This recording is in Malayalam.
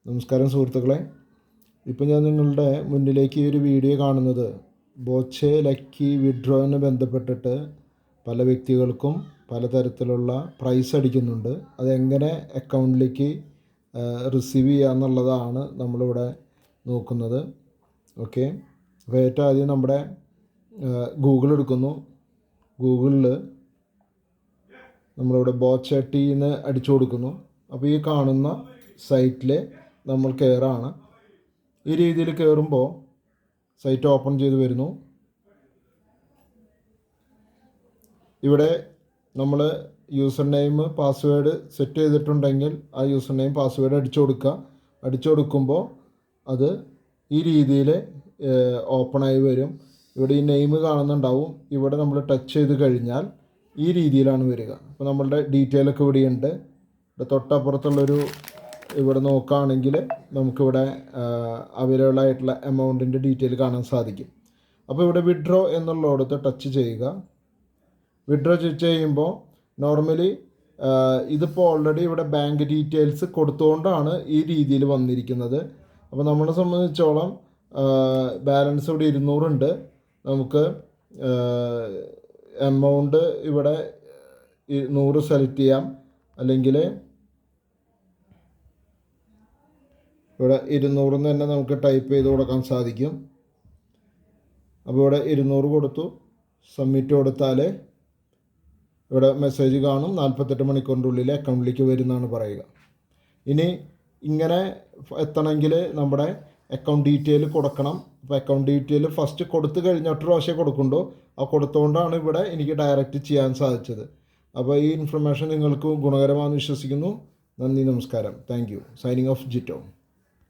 നമസ്കാരം സുഹൃത്തുക്കളെ. ഇപ്പോൾ ഞാൻ നിങ്ങളുടെ മുന്നിലേക്ക് ഈ ഒരു വീഡിയോ കാണുന്നത് ബോച്ചെ ലക്കി വിഡ്രോവിനെ ബന്ധപ്പെട്ടിട്ട് പല വ്യക്തികൾക്കും പലതരത്തിലുള്ള പ്രൈസ് അടിക്കുന്നുണ്ട്. അതെങ്ങനെ അക്കൗണ്ടിലേക്ക് റിസീവ് ചെയ്യാമെന്നുള്ളതാണ് നമ്മളിവിടെ നോക്കുന്നത്. ഓക്കെ, അപ്പോൾ ഏറ്റവും ആദ്യം നമ്മുടെ ഗൂഗിൾ എടുക്കുന്നു. ഗൂഗിളിൽ നമ്മളിവിടെ ബോച്ചെ ടീന്ന് അടിച്ചു കൊടുക്കുന്നു. അപ്പോൾ ഈ കാണുന്ന സൈറ്റിൽ നമ്മൾ കയറാണ്. ഈ രീതിയിൽ കയറുമ്പോൾ സൈറ്റ് ഓപ്പൺ ചെയ്ത് വരുന്നു. ഇവിടെ നമ്മൾ യൂസർ നെയിം പാസ്വേഡ് സെറ്റ് ചെയ്തിട്ടുണ്ടെങ്കിൽ ആ യൂസർ നെയിം പാസ്വേഡ് അടിച്ചു കൊടുക്കുക. അടിച്ചു കൊടുക്കുമ്പോൾ അത് ഈ രീതിയിൽ ഓപ്പണായി വരും. ഇവിടെ ഈ നെയിം കാണുന്നുണ്ടാവും. ഇവിടെ നമ്മൾ ടച്ച് ചെയ്ത് കഴിഞ്ഞാൽ ഈ രീതിയിലാണ് വരിക. അപ്പോൾ നമ്മളുടെ ഡീറ്റെയിലൊക്കെ ഇവിടെയുണ്ട്. ഇവിടെ തൊട്ടപ്പുറത്തുള്ളൊരു ഇവിടെ നോക്കുകയാണെങ്കിൽ നമുക്കിവിടെ അവൈലബിൾ ആയിട്ടുള്ള എമൗണ്ടിൻ്റെ ഡീറ്റെയിൽ കാണാൻ സാധിക്കും. അപ്പോൾ ഇവിടെ വിഡ്രോ എന്നുള്ളിടത്ത് ടച്ച് ചെയ്യുക. വിഡ്രോ ചെയ്യുമ്പോൾ നോർമലി ഇതിപ്പോൾ ഓൾറെഡി ഇവിടെ ബാങ്ക് ഡീറ്റെയിൽസ് കൊടുത്തുകൊണ്ടാണ് ഈ രീതിയിൽ വന്നിരിക്കുന്നത്. അപ്പോൾ നമ്മളെ സംബന്ധിച്ചോളം ബാലൻസ് ഇവിടെ 200 ഉണ്ട്. നമുക്ക് എമൗണ്ട് ഇവിടെ 100 സെലക്ട് ചെയ്യാം, അല്ലെങ്കിൽ ഇവിടെ 200 തന്നെ നമുക്ക് ടൈപ്പ് ചെയ്ത് കൊടുക്കാൻ സാധിക്കും. അപ്പോൾ ഇവിടെ 200 കൊടുത്തു, സബ്മിറ്റ് കൊടുത്താൽ ഇവിടെ മെസ്സേജ് കാണും. 48 മണിക്കൂറിൻ്റെ ഉള്ളിൽ അക്കൗണ്ടിലേക്ക് വരുന്നതാണ് പറയുക. ഇനി ഇങ്ങനെ എത്തണമെങ്കിൽ നമ്മുടെ അക്കൗണ്ട് ഡീറ്റെയിൽ കൊടുക്കണം. അപ്പോൾ അക്കൗണ്ട് ഡീറ്റെയിൽ ഫസ്റ്റ് കൊടുത്തു കഴിഞ്ഞ ഒറ്റ പ്രാവശ്യം കൊടുക്കുന്നുണ്ടോ, ആ കൊടുത്തുകൊണ്ടാണ് ഇവിടെ എനിക്ക് ഡയറക്റ്റ് ചെയ്യാൻ സാധിച്ചത്. അപ്പോൾ ഈ ഇൻഫർമേഷൻ നിങ്ങൾക്ക് ഗുണകരമാണെന്ന് വിശ്വസിക്കുന്നു. നന്ദി, നമസ്കാരം. Thank you. Signing off Jito.